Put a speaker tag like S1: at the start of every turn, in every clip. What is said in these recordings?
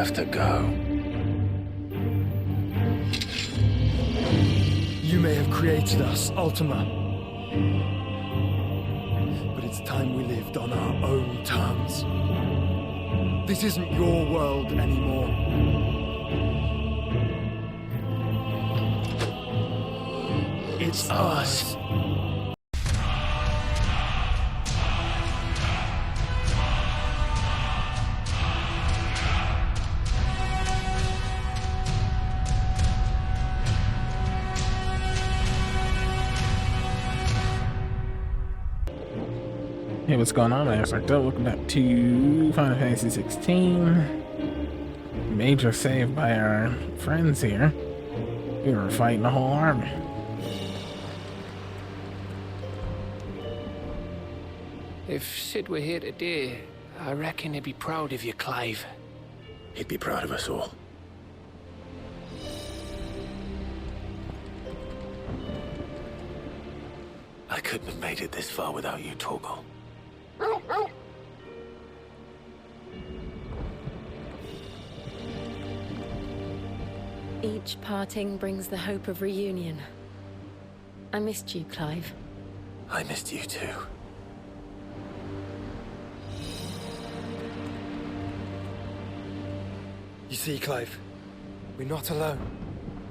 S1: have to go.
S2: You may have created us, Ultima. But it's time we lived on our own terms. This isn't your world anymore. It's ours.
S3: Hey, what's going on? I'm welcome back to Final Fantasy XVI. Major save by our friends here. We were fighting a whole army.
S4: If Sid were here today, I reckon he'd be proud of you, Clive.
S1: He'd be proud of us all. I couldn't have made it this far without you, Torgal.
S5: Each parting brings the hope of reunion. I missed you, Clive.
S1: I missed you too.
S2: You see, Clive, we're not alone.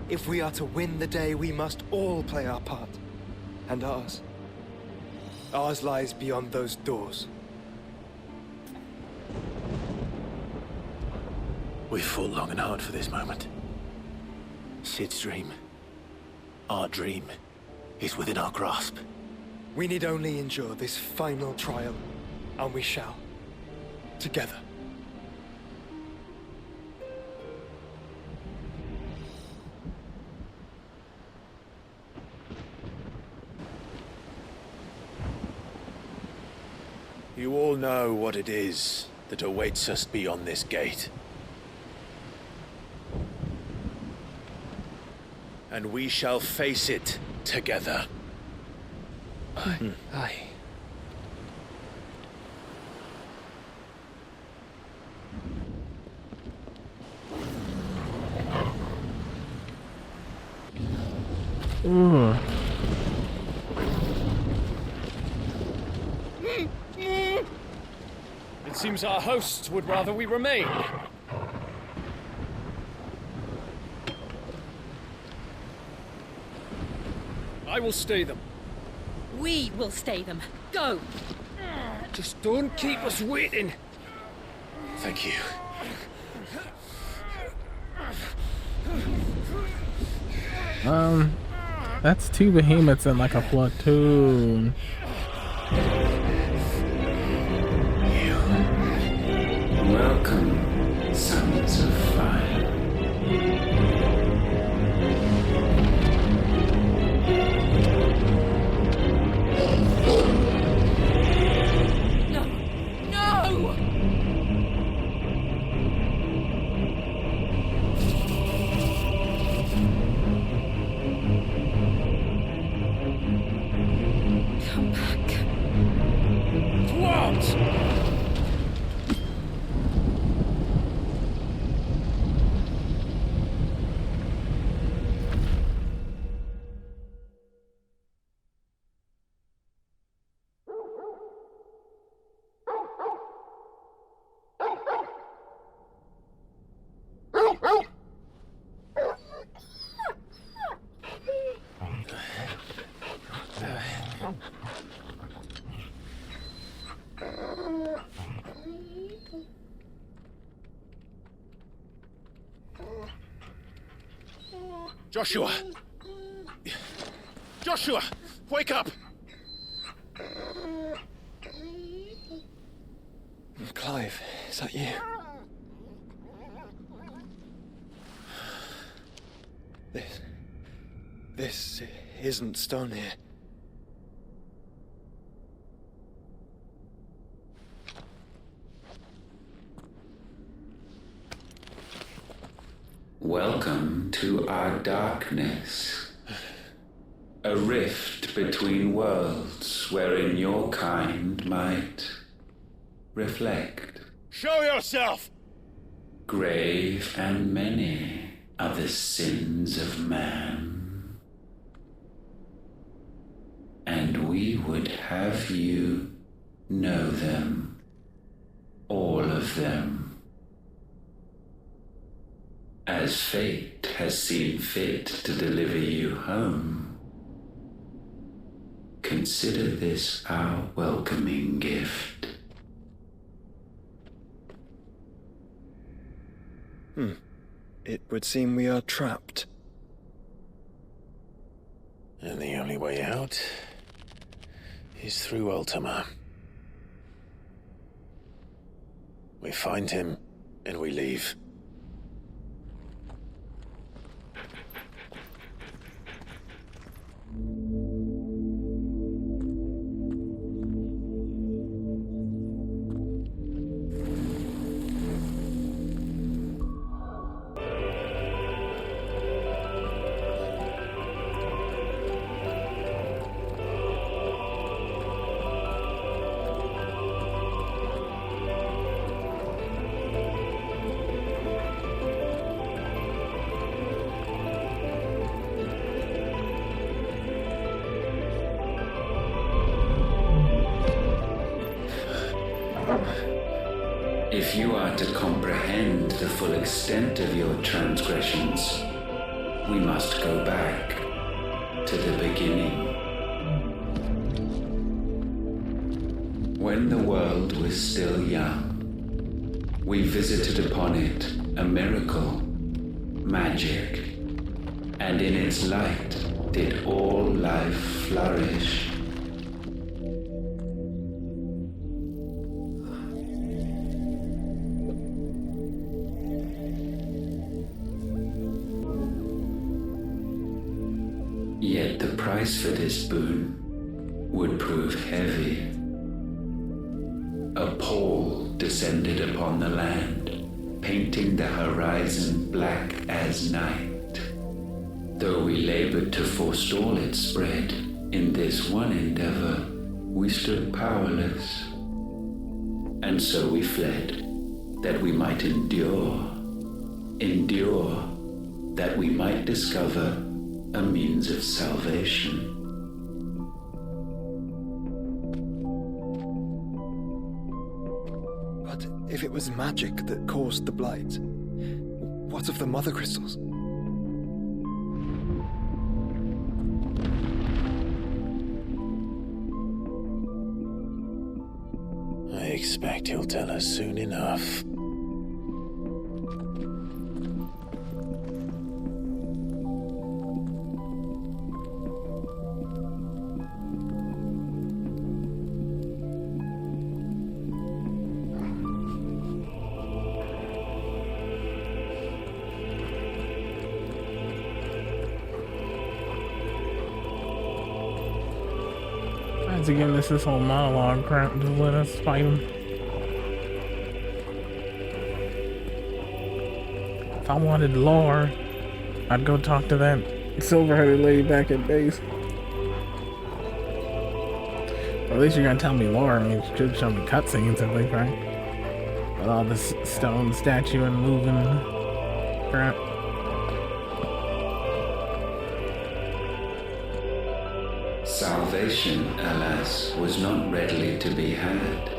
S2: If we are to win the day, we must all play our part. And ours. Ours lies beyond those doors.
S1: We've fought long and hard for this moment. Sid's dream, our dream, is within our grasp.
S2: We need only endure this final trial, and we shall. Together.
S1: You all know what it is that awaits us beyond this gate. And we shall face it together.
S4: Aye.
S3: Ooh.
S6: It seems our hosts would rather we remain. I will stay them.
S5: We will stay them. Go!
S6: Just don't keep us waiting.
S1: Thank you.
S3: That's two behemoths in like a platoon.
S7: Welcome, sons of fire.
S5: No! No! Come back.
S6: What?
S1: Joshua! Joshua! Wake up!
S2: Clive, is that you? This isn't stone here.
S7: Welcome to our darkness. A rift between worlds wherein your kind might reflect.
S1: Show yourself!
S7: Grave and many are the sins of man, and we would have you know them, all of them, as fate has seen fit to deliver you home. Consider this our welcoming gift.
S2: It would seem we are trapped.
S1: And the only way out is through Ultima. We find him, and we leave.
S7: If you are to comprehend the full extent of your transgressions, we must go back to the beginning. When the world was still young, we visited upon it a miracle, magic, and in its light did all life flourish. Yet the price for this boon would prove heavy. A pall descended upon the land, painting the horizon black as night. Though we labored to forestall its spread, in this one endeavor we stood powerless. And so we fled, that we might endure, that we might discover a means of salvation.
S2: But if it was magic that caused the blight, what of the mother crystals?
S1: I expect he'll tell us soon enough.
S3: Why's he giving us this whole monologue crap to let us fight him? If I wanted lore, I'd go talk to that silver-headed lady back at base. Or at least you're gonna tell me lore. I mean, you could show me cutscenes at least, right? With all this stone statue and moving crap.
S7: Salvation, alas, was not readily to be had.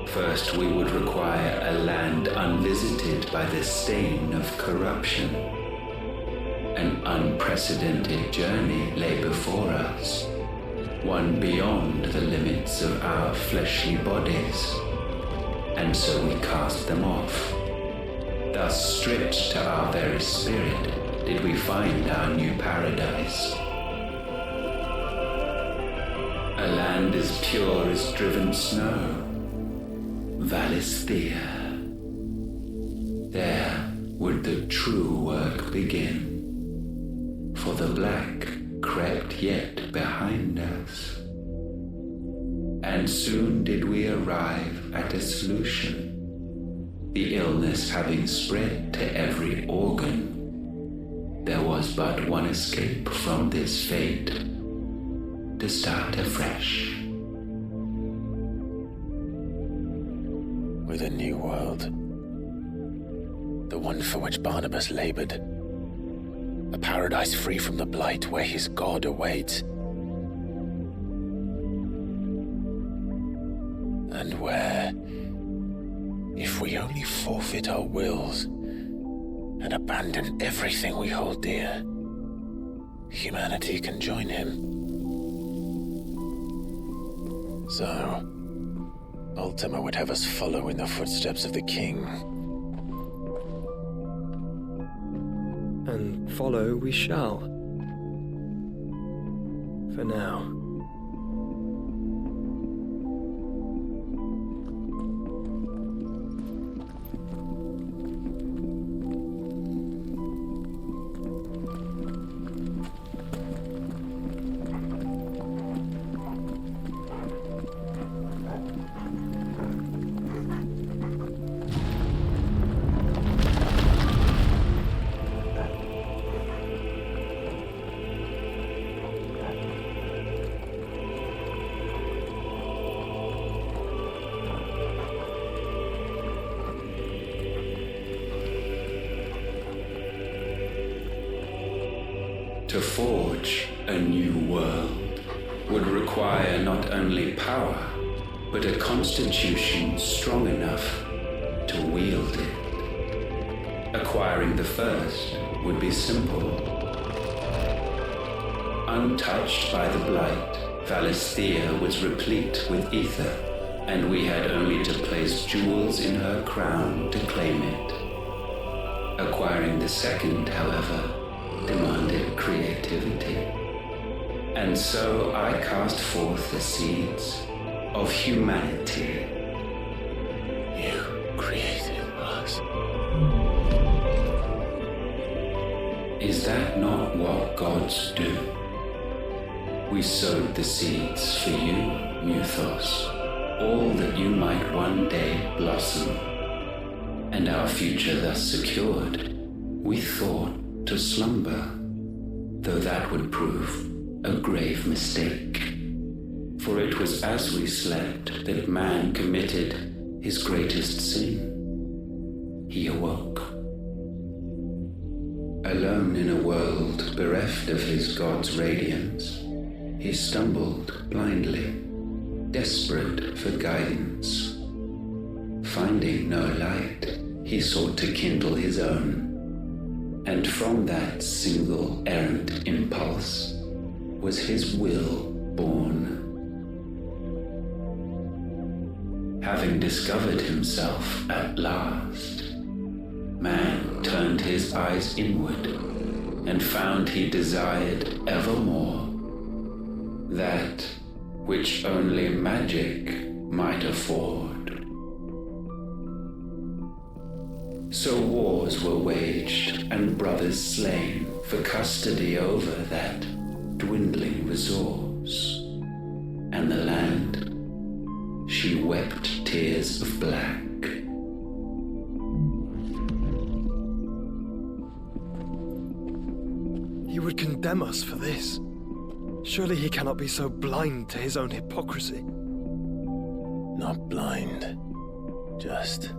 S7: First, we would require a land unvisited by the stain of corruption. An unprecedented journey lay before us, one beyond the limits of our fleshly bodies. And so we cast them off. Thus, stripped to our very spirit, did we find our new paradise. A land as pure as driven snow, Valisthea. There would the true work begin, for the black crept yet behind us. And soon did we arrive at a solution. The illness having spread to every organ, there was but one escape from this fate: to start afresh.
S1: With a new world. The one for which Barnabas labored. A paradise free from the blight where his God awaits. And where, if we only forfeit our wills and abandon everything we hold dear, humanity can join him. So, Ultima would have us follow in the footsteps of the king.
S2: And follow we shall. For now.
S7: To forge a new world would require not only power, but a constitution strong enough to wield it. Acquiring the first would be simple. Untouched by the blight, Valisthea was replete with ether, and we had only to place jewels in her crown to claim it. Acquiring the second, however, demanded creativity. And so I cast forth the seeds of humanity.
S1: You created us.
S7: Is that not what gods do? We sowed the seeds for you, Muthos, all that you might one day blossom. And our future thus secured, we thought to slumber, though that would prove a grave mistake. For it was as we slept that man committed his greatest sin. He awoke. Alone in a world bereft of his God's radiance, he stumbled blindly, desperate for guidance. Finding no light, he sought to kindle his own. And from that single errant impulse was his will born. Having discovered himself at last, man turned his eyes inward and found he desired evermore that which only magic might afford. So wars were waged and brothers slain for custody over that dwindling resource. And the land, she wept tears of black.
S2: He would condemn us for this. Surely he cannot be so blind to his own hypocrisy.
S1: Not blind, just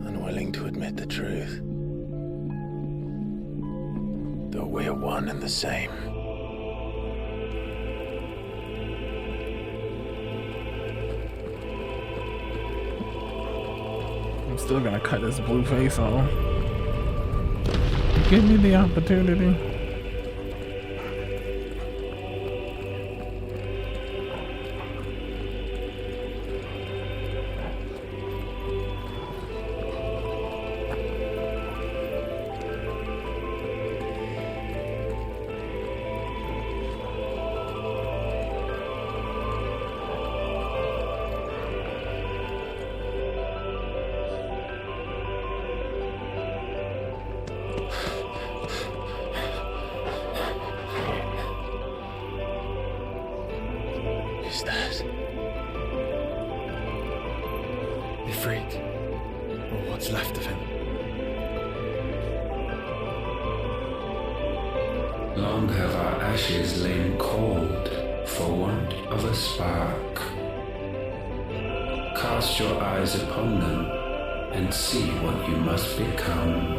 S1: unwilling to admit the truth. Though we're one and the same.
S3: I'm still gonna cut this blue face off. Give me the opportunity.
S1: Is that
S2: Ifrit, or what's left of him.
S7: Long have our ashes lain cold for want of a spark. Cast your eyes upon them, and see what you must become.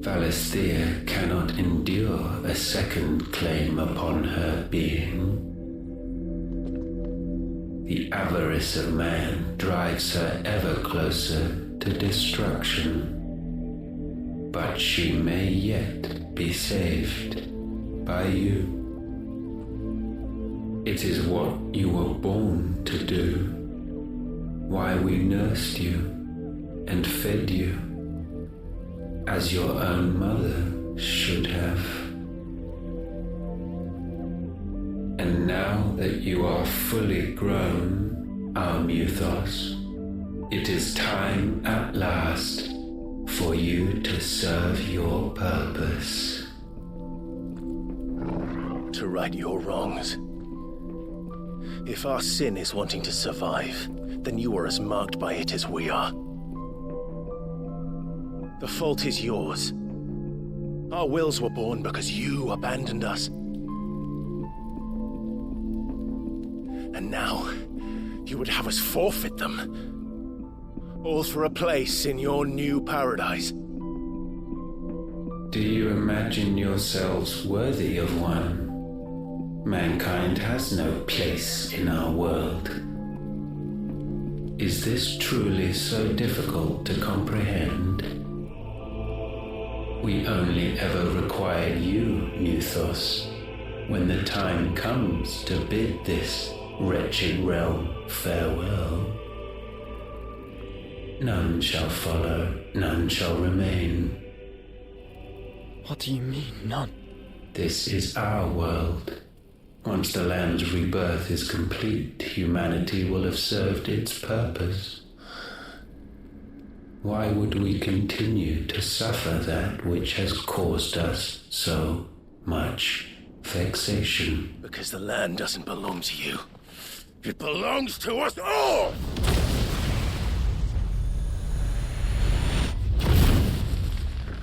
S7: Valisthea cannot endure a second claim upon her being. The avarice of man drives her ever closer to destruction. But she may yet be saved by you. It is what you were born to do, why we nursed you and fed you, as your own mother should have. And now that you are fully grown, our Muthos, it is time at last for you to serve your purpose.
S1: To right your wrongs. If our sin is wanting to survive, then you are as marked by it as we are. The fault is yours. Our wills were born because you abandoned us. And now, you would have us forfeit them. All for a place in your new paradise.
S7: Do you imagine yourselves worthy of one? Mankind has no place in our world. Is this truly so difficult to comprehend? We only ever require you, Muthos, when the time comes to bid this wretched realm farewell. None shall follow, none shall remain.
S2: What do you mean, none?
S7: This is our world. Once the land's rebirth is complete, humanity will have served its purpose. Why would we continue to suffer that which has caused us so much vexation?
S1: Because the land doesn't belong to you. It belongs to us all!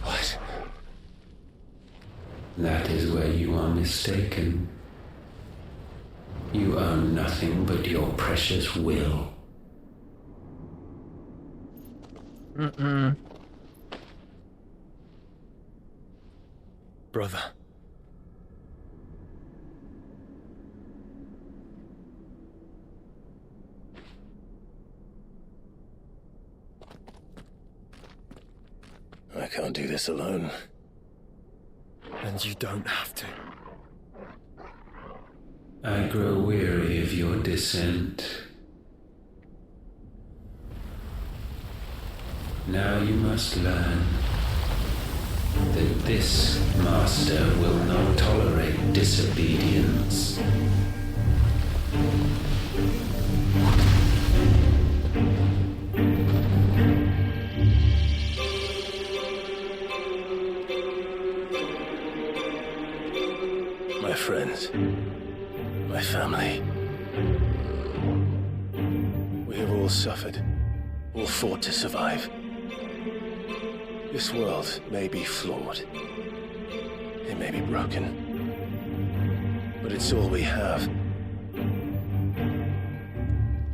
S1: What?
S7: That is where you are mistaken. You own nothing but your precious will.
S2: Brother.
S1: I can't do this alone.
S2: And you don't have to.
S7: I grow weary of your dissent. Now you must learn that this master will not tolerate disobedience.
S1: My friends, my family. We have all suffered, all fought to survive. This world may be flawed. It may be broken. But it's all we have.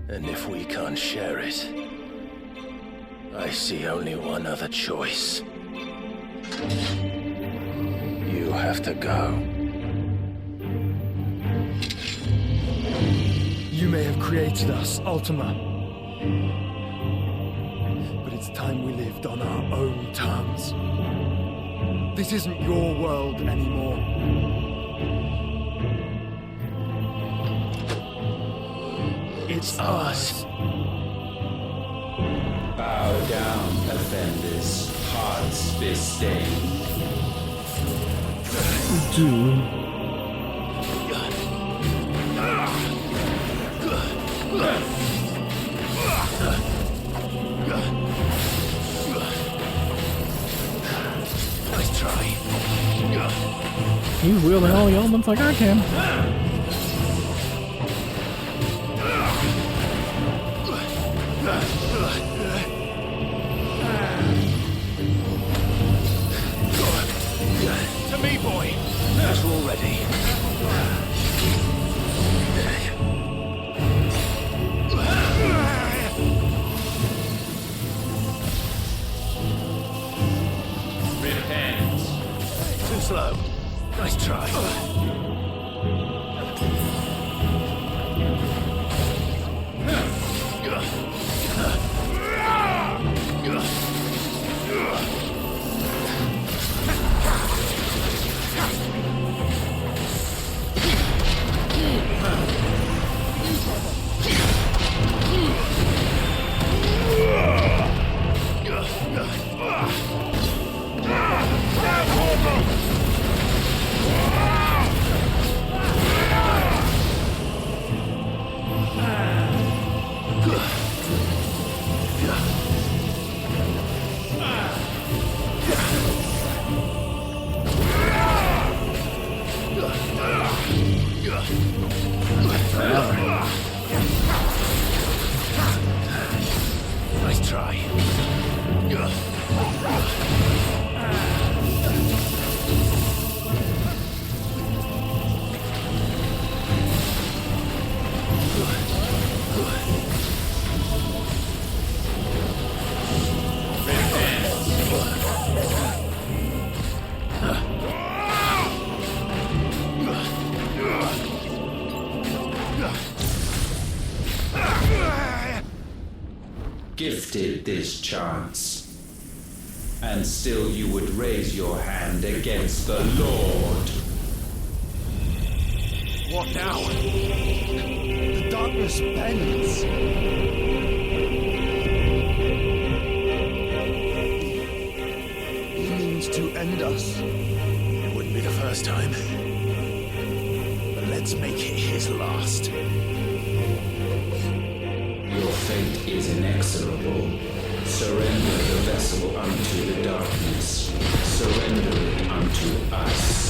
S1: And if we can't share it, I see only one other choice. You have to go.
S2: You may have created us, Ultima. But it's time we lived on our own terms. This isn't your world anymore. It's ours.
S7: Bow down, offenders, hearts be stained.
S1: Nice try.
S3: He's wielding all the elements like I can.
S1: To me, boy. As we're all ready.
S7: gifted this chance. And still you would raise your hand against the Lord.
S2: What now? The darkness bends. He means to end us.
S1: It wouldn't be the first time. But let's make it his last.
S7: Your fate is inexorable. Surrender the vessel unto the darkness. Surrender it unto us.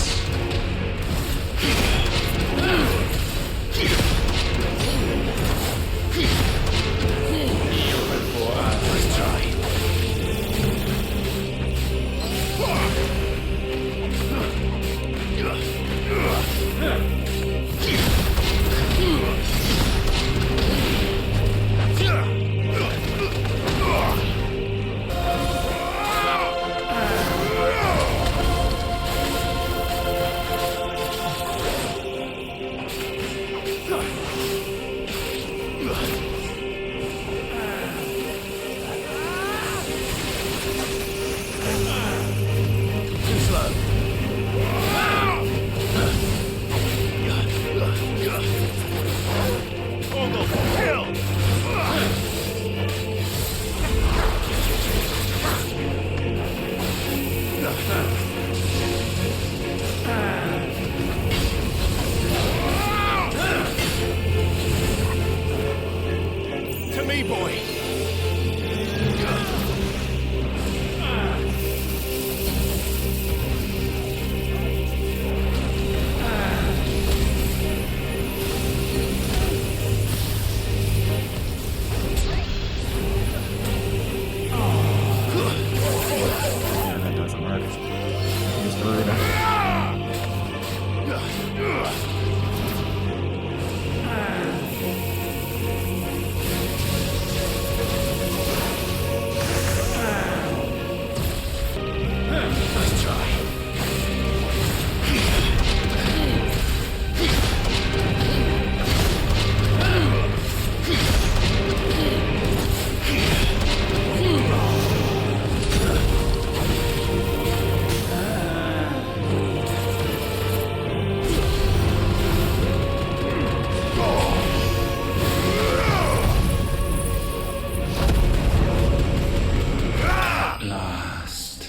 S1: Let's try. To me, boy.
S3: Yeah, that doesn't work. He's brutal.
S1: Let's try.
S7: Last.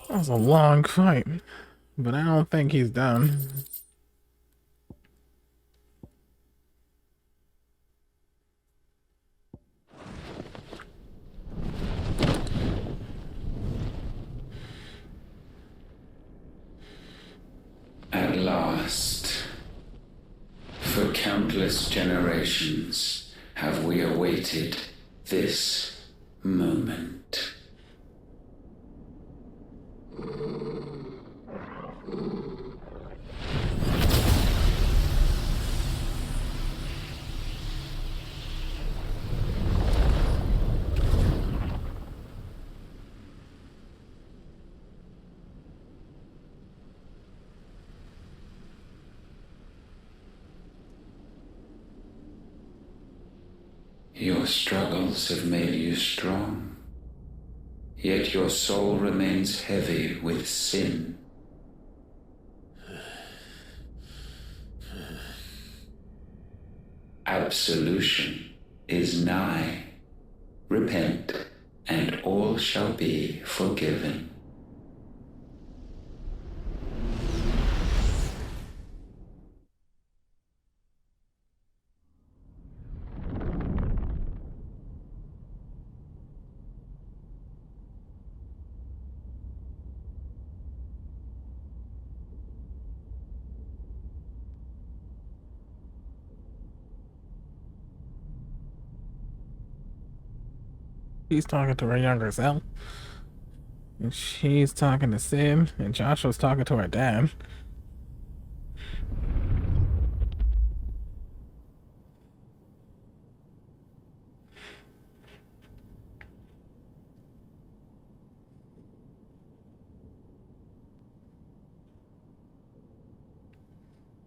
S3: That was a long fight, but I don't think he's done.
S7: At last, for countless generations, have we awaited this moment. Your struggles have made you strong, yet your soul remains heavy with sin. Absolution is nigh. Repent, and all shall be forgiven.
S3: She's talking to her younger self. And she's talking to Sid. And Joshua's talking to her dad.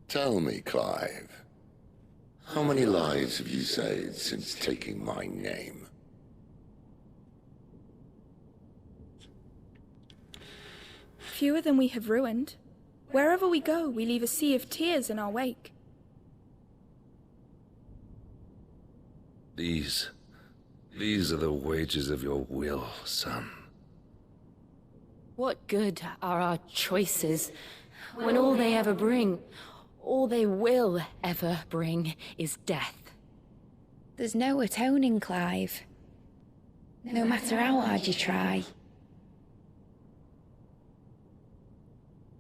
S8: Tell me, Clive, How many lives have you saved since taking my name?
S9: Fewer than we have ruined. Wherever we go, we leave a sea of tears in our wake.
S10: These are the wages of your will, son.
S5: What good are our choices when all they ever bring, all they will ever bring, is death?
S11: There's no atoning, Clive. No matter how hard you try.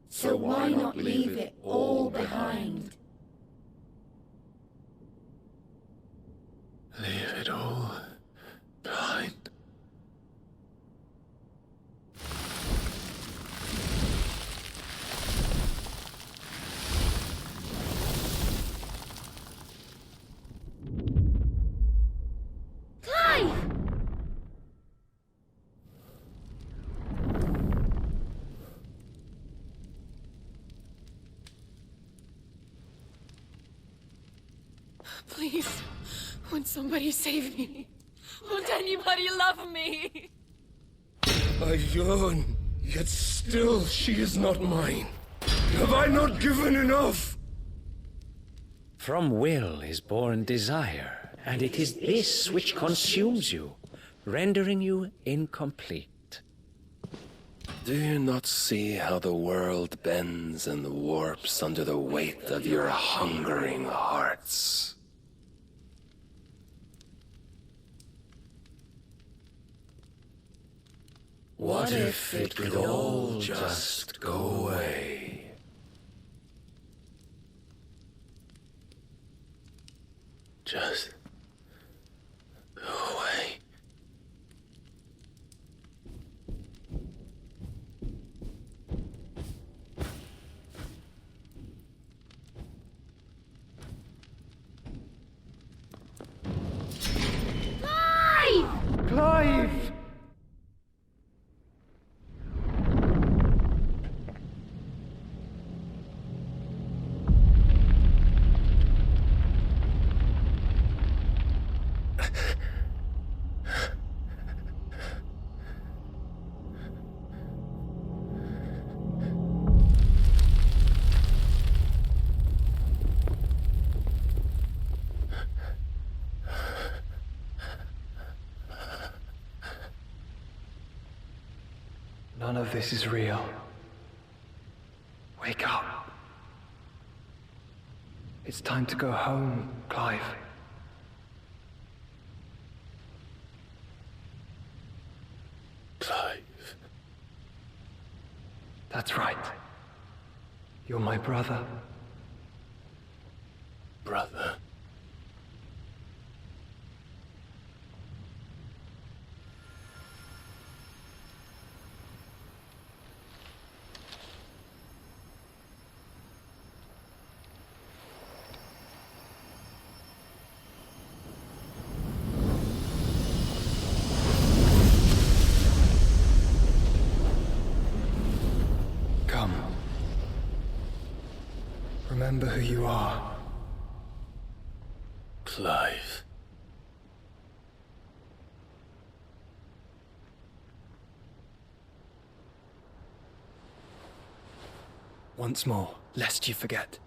S12: So why not leave it all behind?
S1: Leave it all behind.
S12: Clive!
S5: Please, won't somebody save me? Won't anybody love me?
S10: I yearn, yet still she is not mine. Have I not given enough?
S13: From will is born desire, and it is this which consumes you, rendering you incomplete.
S10: Do you not see how the world bends and warps under the weight of your hungering hearts? What if it could all just go away?
S1: Just go away.
S12: Clive!
S2: Clive! None of this is real. Wake up. It's time to go home, Clive.
S1: Clive.
S2: That's right. You're my brother.
S1: Brother.
S2: Remember who you are.
S1: Clive.
S2: Once more, lest you forget.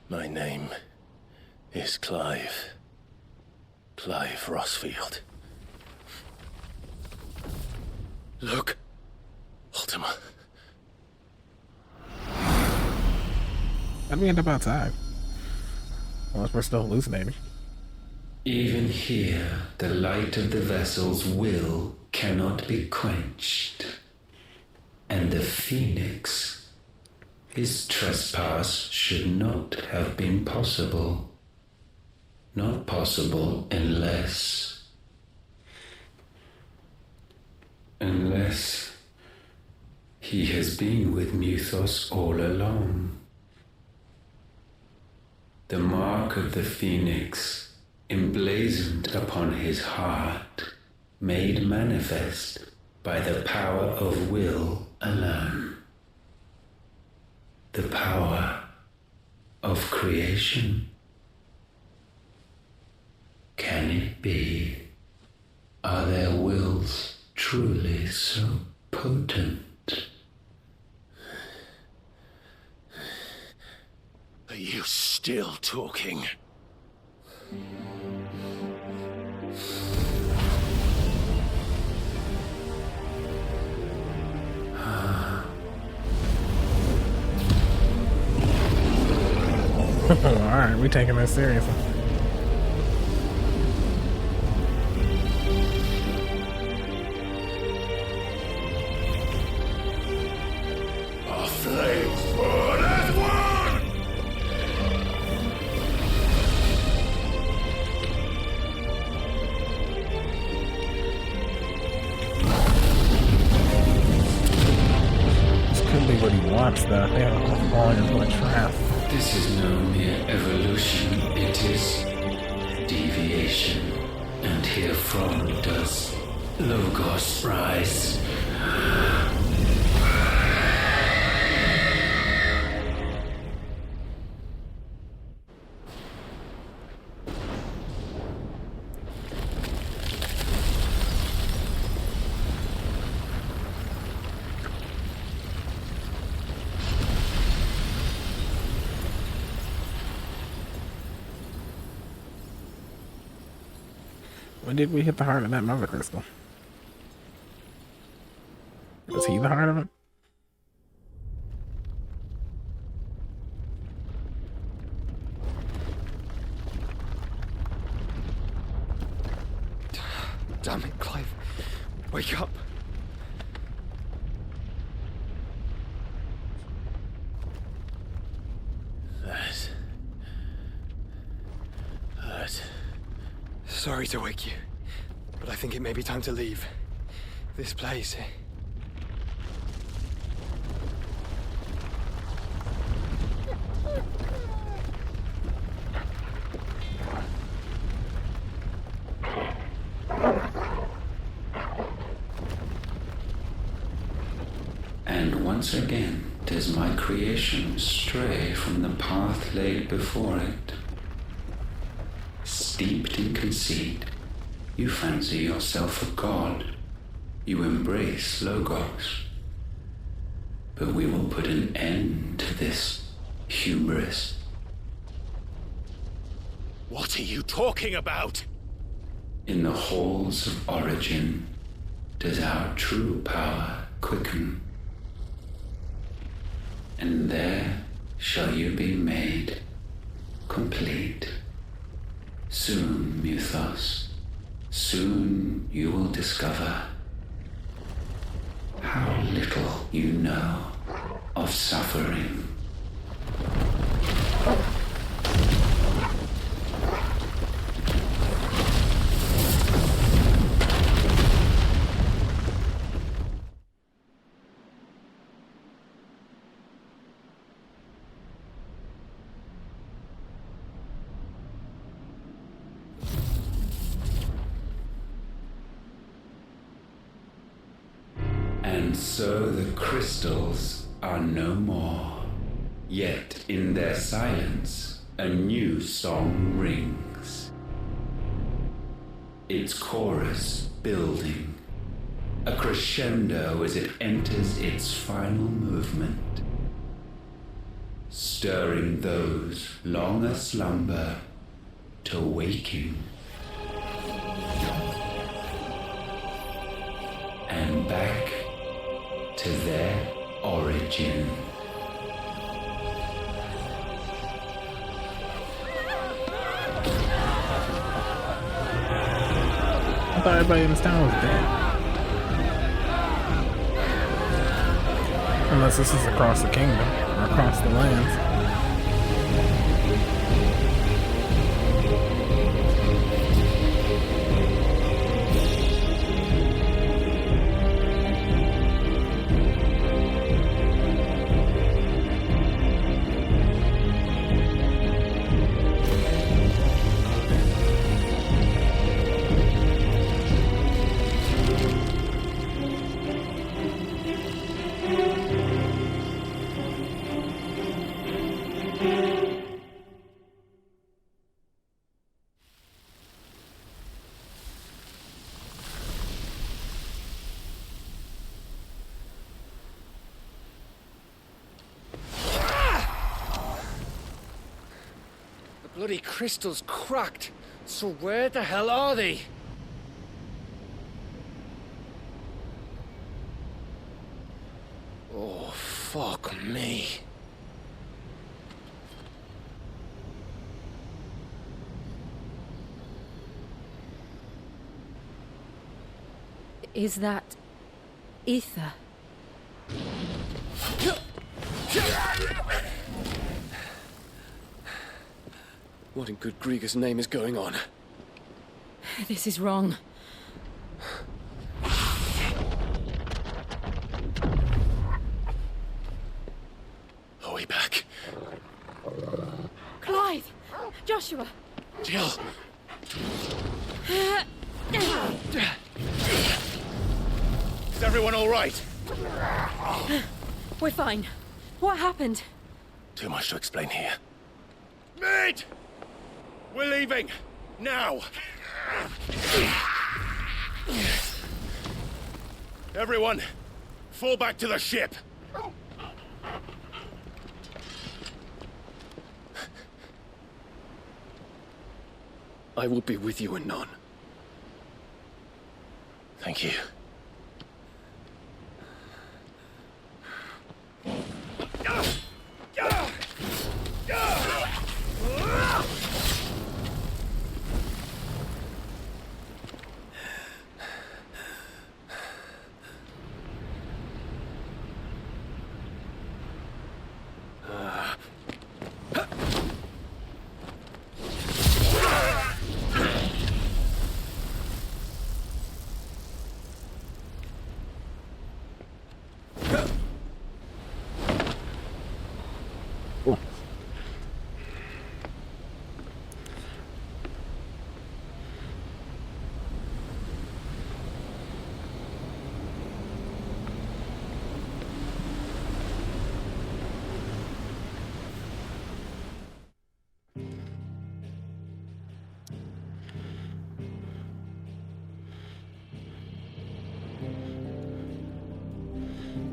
S1: My name is Clive. Clive Rossfield. Look, Ultima.
S3: Let me end up outside. Unless we're still hallucinating.
S7: Even here, the light of the vessel's will cannot be quenched. And the Phoenix, his trespass should not have been possible. Not possible unless he has been with Muthos all along. The mark of the Phoenix, emblazoned upon his heart, made manifest by the power of will alone. The power of creation. Can it be? Are their wills truly so potent?
S1: Are you still talking?
S3: Alright, we taking this seriously.
S1: Our flames burn as one!
S3: This could be what he wants, though. They are falling into a trap.
S7: This is no mere evolution, it is deviation. And herefrom does Logos rise.
S3: When did we hit the heart of that mother crystal? Was he the heart of it?
S2: Damn it, Clive. Wake up.
S1: That hurt.
S2: Sorry to wake you, but I think it may be time to leave. This place.
S7: And once again does my creation stray from the path laid before it. Steeped in conceit, you fancy yourself a god. You embrace Logos. But we will put an end to this hubris.
S1: What are you talking about?
S7: In the halls of origin does our true power quicken. And there shall you be made complete. Soon, Mythos, soon you will discover how little you know of suffering. And so the crystals are no more. Yet in their silence, a new song rings. Its chorus building, a crescendo as it enters its final movement, stirring those long aslumber to waking. And back to their origin.
S3: I thought everybody in this town was dead. Unless this is across the kingdom, or across the lands.
S6: bloody crystal's cracked. So where the hell are they?
S1: Oh, fuck me.
S5: Is that ether?
S6: What in good Grieger's name is going on?
S5: This is wrong.
S6: Are we back?
S5: Clive! Joshua!
S6: Jill! Is everyone all right?
S5: We're fine. What happened?
S1: Too much to explain here.
S6: Mate! We're leaving! Now! Everyone, fall back to the ship! I will be with you anon.
S1: Thank you.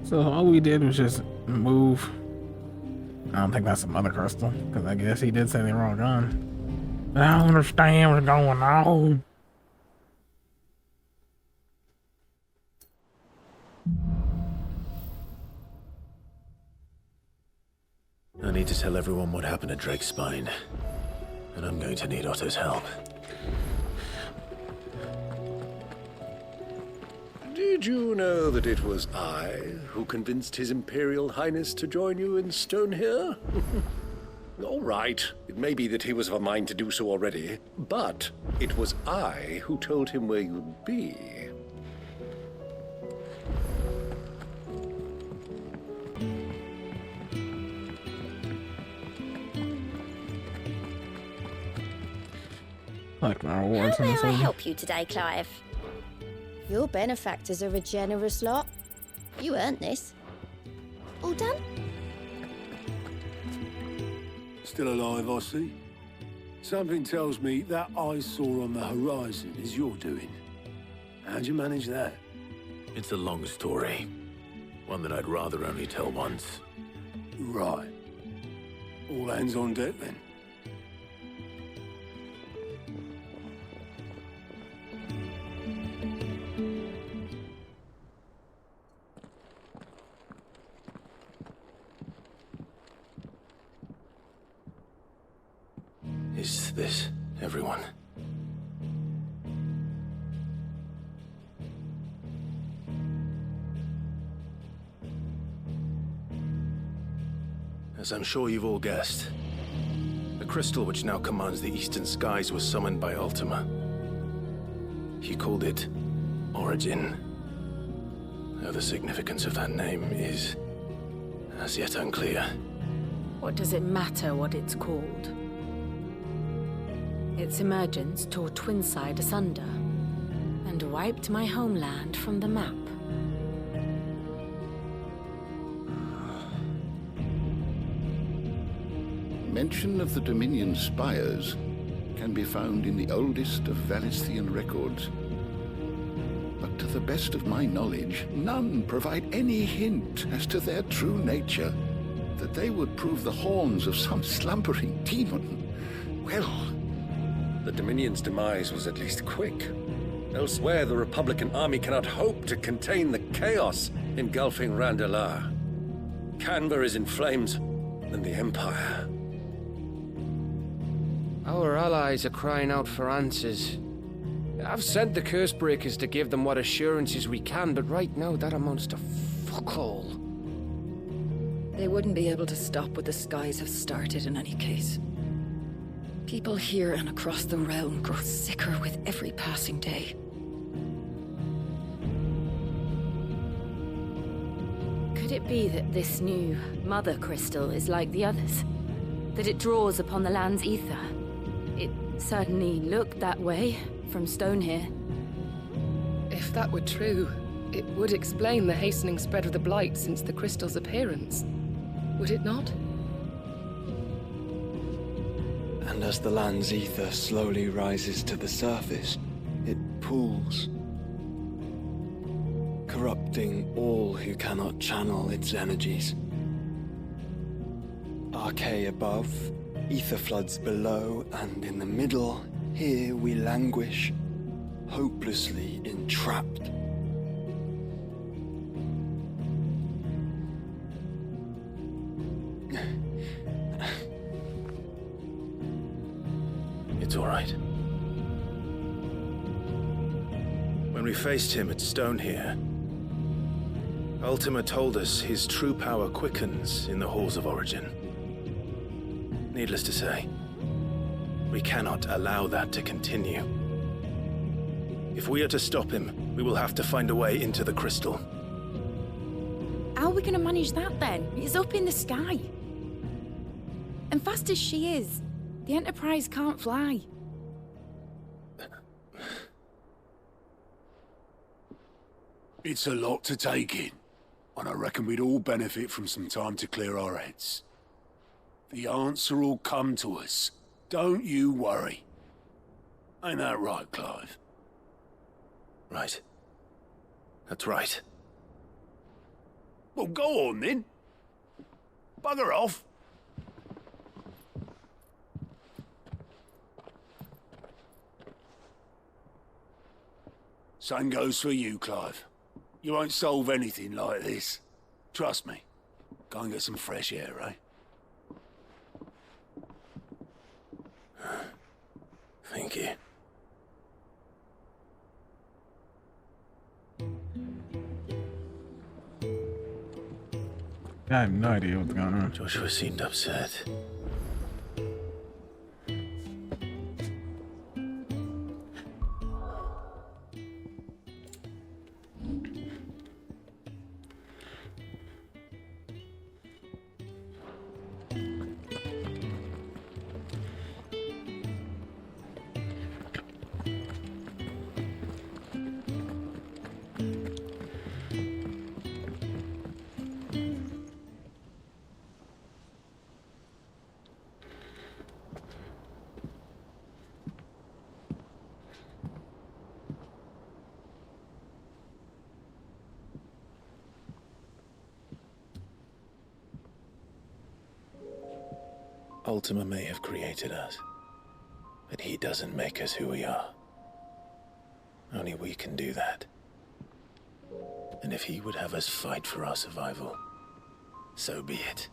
S3: So all we did was just move. I don't think that's some other crystal, because I guess he did say they were all gone. But I don't understand what's going on.
S1: I need to tell everyone what happened at Drake's Spine. And I'm going to need Otto's help.
S14: Did you know that it was I who convinced His Imperial Highness to join you in Stone here? All right, it may be that he was of a mind to do so already, but it was I who told him where you'd be.
S3: Like my rewards
S15: How
S3: in
S15: may
S3: this
S15: I
S3: one.
S15: help you today, Clive? Your benefactors are a generous lot. You earned this. All done?
S16: Still alive, I see. Something tells me that I saw on the horizon is your doing. How'd you manage that?
S1: It's a long story. One that I'd rather only tell once.
S16: Right. All hands on deck, then.
S1: Is this everyone? As I'm sure you've all guessed, the crystal which now commands the eastern skies was summoned by Ultima. He called it Origin. Though the significance of that name is as yet unclear.
S5: What does it matter what it's called? Its emergence tore Twinside asunder and wiped my homeland from the map.
S17: Mention of the Dominion spires can be found in the oldest of Valisthian records. But to the best of my knowledge, none provide any hint as to their true nature. That they would prove the horns of some slumbering demon
S14: Well, the Dominion's demise was at least quick. Elsewhere, the Republican army cannot hope to contain the chaos engulfing Randalar. Canva is in flames, and the Empire.
S4: Our allies are crying out for answers. I've sent the Cursebreakers to give them what assurances we can, but right now that amounts to fuck all.
S5: They wouldn't be able to stop what the skies have started in any case. People here and across the realm grow sicker with every passing day. Could it be that this new Mother Crystal is like the others? That it draws upon the land's ether? It certainly looked that way from stone here.
S18: If that were true, it would explain the hastening spread of the Blight since the crystal's appearance. Would it not?
S2: And as the land's ether slowly rises to the surface, it pools, corrupting all who cannot channel its energies. Archay above, ether floods below, and in the middle, here we languish, hopelessly entrapped.
S1: It's all right. When we faced him at Stone here, Ultima told us his true power quickens in the Halls of Origin. Needless to say, we cannot allow that to continue. If we are to stop him, we will have to find a way into the crystal.
S9: How are we going to manage that then? It's up in the sky. And fast as she is, the Enterprise can't fly.
S16: It's a lot to take in, and I reckon we'd all benefit from some time to clear our heads. The answer will come to us. Don't you worry. Ain't that right, Clive?
S1: Right. That's right.
S16: Well, go on then. Bugger off. Same goes for you, Clive. You won't solve anything like this. Trust me. Go and get some fresh air, eh?
S1: Thank you.
S3: I have no idea what's going on.
S1: Joshua seemed upset. Ultima may have created us, but he doesn't make us who we are. Only we can do that. And if he would have us fight for our survival, so be it.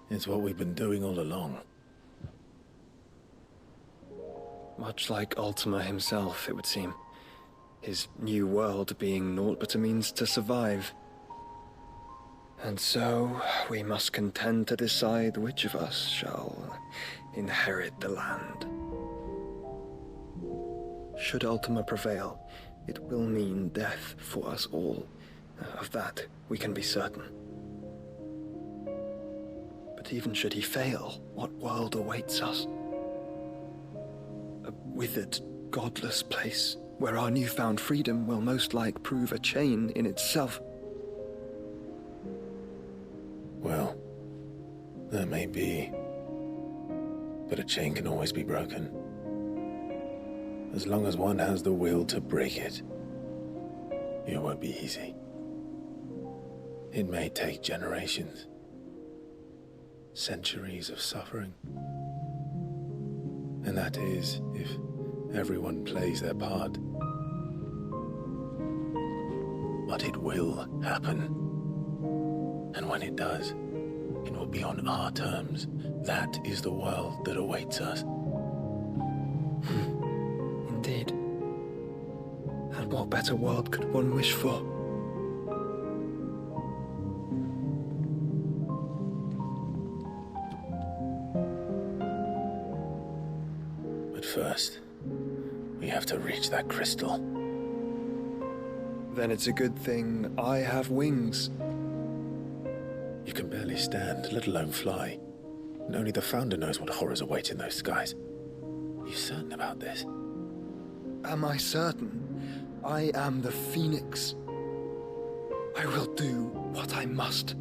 S1: It's what we've been doing all along.
S19: Much like Ultima himself, it would seem. His new world being naught but a means to survive. And so, we must contend to decide which of us shall inherit the land. Should Ultima prevail, it will mean death for us all. Of that, we can be certain. But even should he fail, what world awaits us? A withered, godless place, where our newfound freedom will most like prove a chain in itself.
S1: Well, that may be. But a chain can always be broken. As long as one has the will to break it, it won't be easy. It may take generations, centuries of suffering. And that is if everyone plays their part. But it will happen. And when it does, it will be on our terms. That is the world that awaits us.
S19: Indeed. And what better world could one wish for?
S1: But first, we have to reach that crystal.
S19: Then it's a good thing I have wings.
S1: You can barely stand, let alone fly. And only the Founder knows what horrors await in those skies. Are you certain about this?
S19: Am I certain? I am the Phoenix. I will do what I must.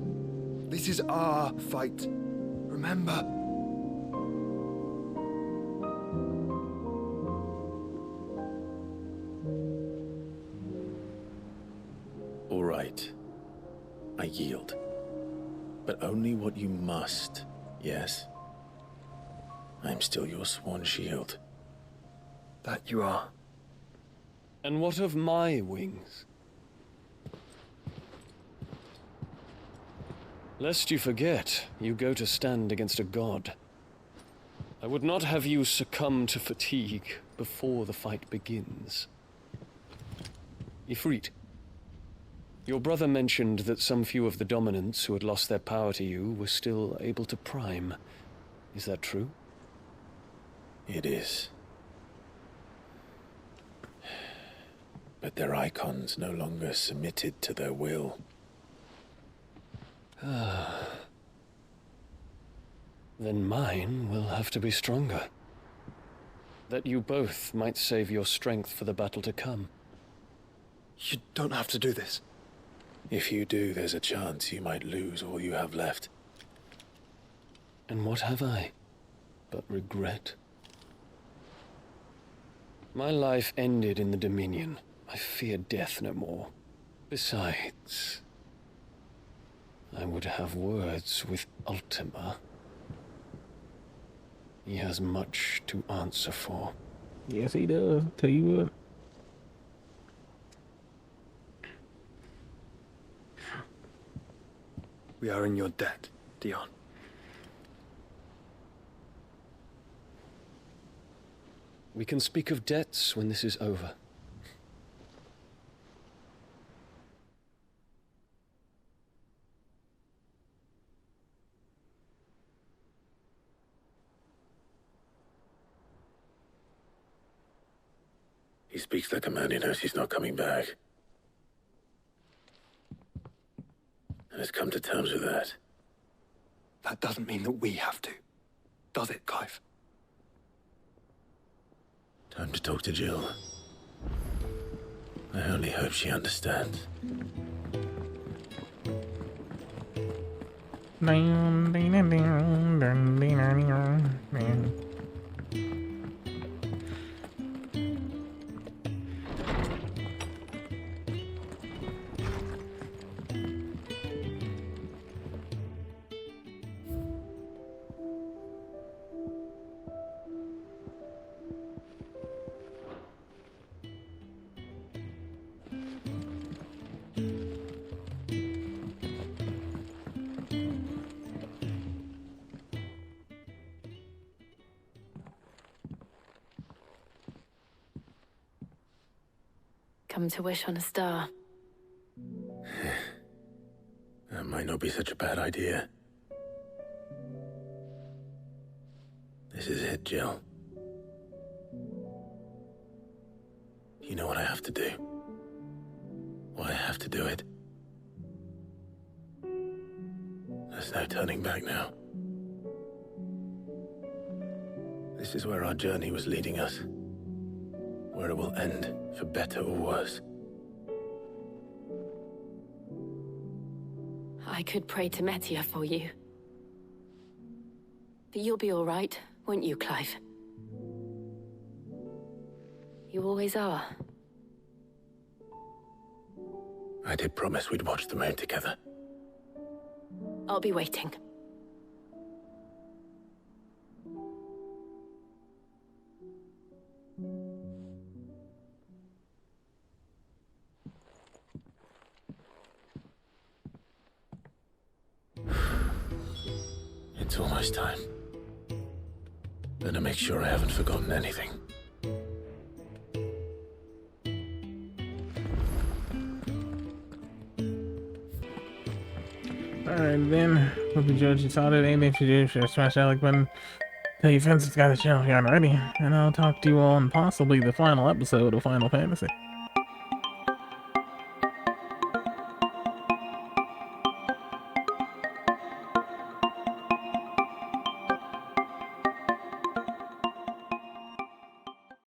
S19: This is our fight. Remember?
S1: All right. I yield. But only what you must, yes? I am still your sworn shield.
S19: That you are.
S10: And what of my wings? Lest you forget, you go to stand against a god. I would not have you succumb to fatigue before the fight begins. Ifrit, your brother mentioned that some few of the dominants who had lost their power to you were still able to prime. Is that true?
S1: It is. But their icons no longer submitted to their will.
S10: Then mine will have to be stronger. That you both might save your strength for the battle to come.
S19: You don't have to do this.
S1: If you do, there's a chance you might lose all you have left.
S10: And what have I but regret? My life ended in the Dominion. I fear death no more. Besides, I would have words with Ultima. He has much to answer for.
S3: Yes, he does. Tell you what.
S19: We are in your debt, Dion.
S10: We can speak of debts when this is over.
S1: He speaks like a man who knows he's not coming back. And has come to terms with that.
S19: That doesn't mean that we have to, does it, Clive?
S1: Time to talk to Jill. I only hope she understands.
S5: Come to wish on a star.
S1: That might not be such a bad idea. This is it, Jill. You know what I have to do. Why I have to do it. There's no turning back now. This is where our journey was leading us. Where it will end, for better or worse.
S5: I could pray to Metia for you. But you'll be all right, won't you, Clive? You always are.
S1: I did promise we'd watch the moon together.
S5: I'll be waiting.
S1: this time. Better make sure I haven't forgotten anything.
S3: Alright then, hope you enjoyed your saw today. Make sure you share, smash that like button, tell your friends to subscribe to the channel if you aren't already, and I'll talk to you all in possibly the final episode of Final Fantasy.